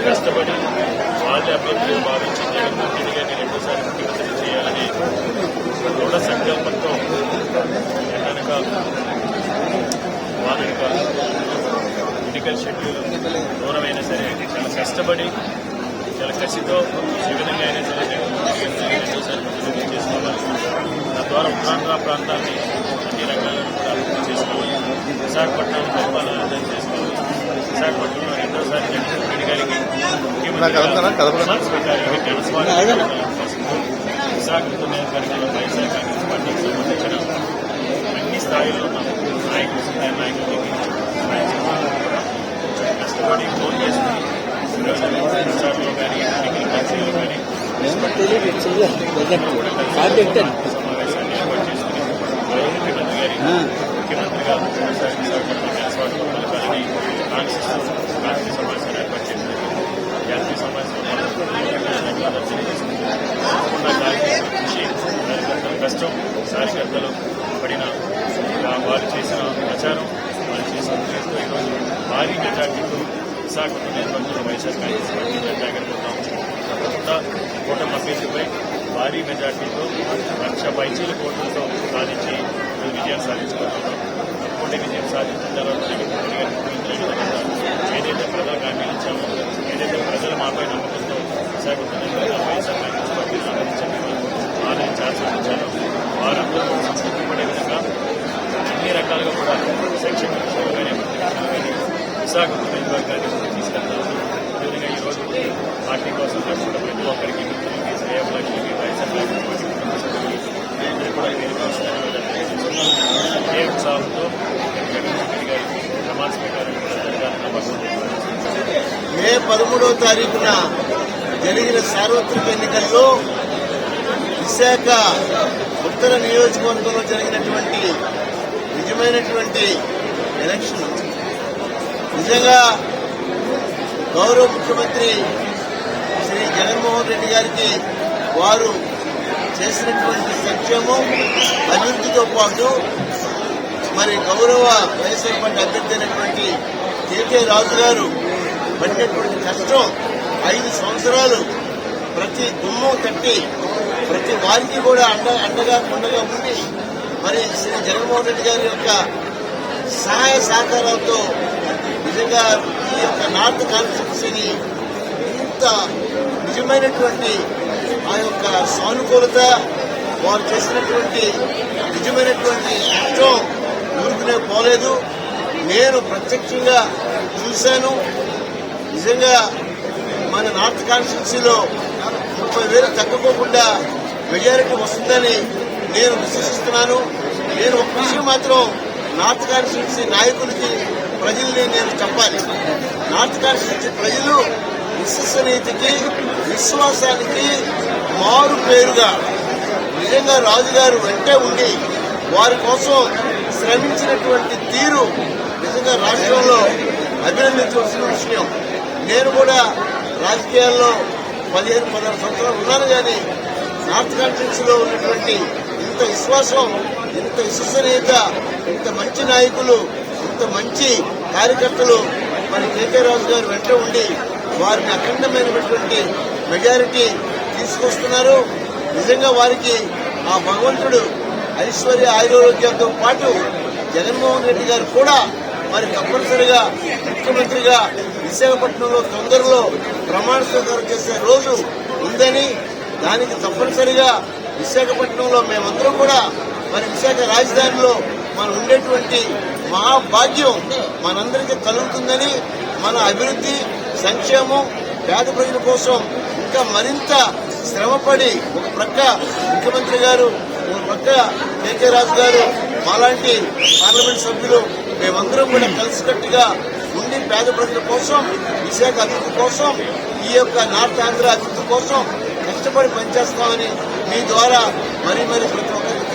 కష్టపడి వాళ్ళ అభ్యర్థులు భావించి జగన్మోహన్ రెడ్డి గారిని రెండోసారి ముఖ్యమంత్రి చేయాలని దృఢ సంకల్పంతో కనుక వాళ్ళ యొక్క మెడికల్ షెడ్యూల్ దూరమైనా సరే చాలా కష్టపడి చాలా కసితో ఏ విధంగా అయినా సరే రెండోసారి ముఖ్యమంత్రి చేసుకోవాలి. తద్వారా ఉత్తరాంధ్ర ప్రాంతాన్ని అన్ని రంగాలను కూడా అభివృద్ధి చేసుకోవాలి. విశాఖపట్నాన్ని పరిపాలన అర్థం చేసుకోవాలి. విశాఖపట్నంలో రెండోసారి జగన్మోహన్ రెడ్డి గారికి విశాఖతో నియోజకవర్గంలో వైఎస్ఆర్ కాంగ్రెస్ పార్టీకి సంబంధించిన అన్ని స్థాయిలో ఉన్న నాయకులు సీనియర్ నాయకులకి కష్టపడి ఫోన్ చేసుకుని ప్రచారంలో కానీ ఎన్నికల కౌన్సిల్లో కానీ సమావేశాన్ని ఏర్పాటు చేసుకుని ముఖ్యమంత్రి గారి ముఖ్యమంత్రిగా విశాఖపట్నం స్వాగతం పలకాలని కాంగ్రెస్ సమావేశాన్ని ఏర్పాటు చేసింది. జాతీయ సమావేశంలో కృషి కార్యకర్తల కష్టం కార్యకర్తలు పడిన వారు చేసిన ప్రచారం వారు చేసిన కృషితో ఈరోజు భారీ మెజార్టీతో విశాఖపట్నం నియోజకవర్గంలో వైఎస్ఆర్ కాంగ్రెస్ పార్టీ జనతాగరిపోతాం. తప్పకుండా కూటమి అభ్యర్థిపై భారీ మెజార్టీతో 1,00,000 పైచీల కోట్లతో సాధించి విజయం సాధించుకుంటున్నాం. తప్పకుండా విజయం సాధించిన తర్వాత జగన్మోహన్ రెడ్డి గారి ముఖ్యమంత్రి అయిన తర్వాత ఏదైతే ప్రజలకు హామీలు ఇచ్చామో ఏదైతే ప్రజలు మాపై నమ్మకంతో విశాఖపట్నం వైఎస్ఆర్ కాంగ్రెస్ పార్టీని ఆదరించి ఆచరించారో వారందరూ సంతృప్తి పడే విధంగా అన్ని రకాలుగా కూడా సంక్షేమ విషయాలు కానీ అభివృద్ధి విషయాలు కానీ విశాఖపట్నం నియోజకవర్గాన్ని తీసుకెళ్తారు. అదేవిధంగా ఈరోజు పార్టీ కోసం కూడా ప్రతి ఒక్కరికి మిత్రులకి శ్రేయభిలాషులకి వైఎస్ఆర్ కాంగ్రెస్ పార్టీ కుటుంబ సభ్యులకి అందరూ కూడా ఏ ఉత్సాహంతో జగన్మోహన్ రెడ్డి గారి ప్రమాణ స్వీకారం మే 13వ తారీఖున జరిగిన సార్వత్రిక ఎన్నికల్లో విశాఖ ఉత్తర నియోజకవర్గంలో జరిగినటువంటి నిజమైనటువంటి ఎలక్షన్ నిజంగా గౌరవ ముఖ్యమంత్రి శ్రీ జగన్మోహన్ రెడ్డి గారికి వారు చేసినటువంటి సంక్షేమం అభివృద్ధితో పాటు మరి గౌరవ వైఎస్ఆర్ పార్టీ అభ్యర్థి అయినటువంటి కేకే రాజు గారు పడినటువంటి కష్టం 5 సంవత్సరాలు ప్రతి గుమ్మం తట్టి ప్రతి వారికి కూడా అండగా ఉండగా ఉండి మరి శ్రీ జగన్మోహన్ రెడ్డి గారి యొక్క సహాయ సహకారాలతో నిజంగా ఈ యొక్క నార్త్ కాన్స్టిట్యున్సీని ఇంత నిజమైనటువంటి ఆ యొక్క సానుకూలత వారు చేసినటువంటి నిజమైనటువంటి కష్టం ఊరుకునే పోలేదు. నేను ప్రత్యక్షంగా చూశాను. నిజంగా మన నార్త్ కాన్స్టిట్యున్సీలో 30,000 తగ్గకోకుండా మెజారిటీ వస్తుందని నేను విశ్వసిస్తున్నాను. నేను ఒక విషయం మాత్రం నార్త్ కాన్స్టిట్యున్సీ నాయకులకి ప్రజల్ని నేను చెప్పాలి. నార్త్ కాన్స్టిట్యున్సీ ప్రజలు విశ్వసనీయతకి విశ్వాసానికి మారు పేరుగా నిజంగా రాజుగారు వెంటే ఉండి వారి కోసం శ్రమించినటువంటి తీరు నిజంగా రాష్ట్రంలో అభినందించవలసిన విషయం. నేను కూడా రాజకీయాల్లో 15-16 సంవత్సరాలు ఉన్నాను కానీ నార్త్ కాన్స్టిట్యున్సీలో ఉన్నటువంటి ఇంత విశ్వాసం, ఇంత విశ్వసనీయత, ఇంత మంచి నాయకులు, ఇంత మంచి కార్యకర్తలు మరి కేకే రాజు గారు వెంట ఉండి వారిని అఖండమైనటువంటి మెజారిటీ తీసుకొస్తున్నారు. నిజంగా వారికి ఆ భగవంతుడు ఐశ్వర్య ఆయురోగ్యంతో పాటు జగన్మోహన్ రెడ్డి గారు కూడా మరి తప్పనిసరిగా ముఖ్యమంత్రిగా విశాఖపట్నంలో తొందరలో ప్రమాణ స్వీకారం చేసే రోజు ఉందని దానికి తప్పనిసరిగా విశాఖపట్నంలో మేమందరం కూడా మరి విశాఖ రాజధానిలో మనం ఉండేటువంటి మహాభాగ్యం మనందరికీ కలుగుతుందని మన అభివృద్ధి సంక్షేమం పేద ప్రజల కోసం ఇంకా మరింత శ్రమపడి ఒక ప్రక్క ముఖ్యమంత్రి గారు ఒక ప్రక్క కేకే రాజు గారు మాలాంటి పార్లమెంట్ సభ్యులు మేమందరం కూడా కలిసికట్టుగా ఉండి పేద ప్రజల కోసం విశాఖ అభివృద్ధి కోసం ఈ యొక్క నార్త్ ఆంధ్ర అభివృద్ధి కోసం కష్టపడి పనిచేస్తామని మీ ద్వారా మరీ ప్రతి ఒక్కరికి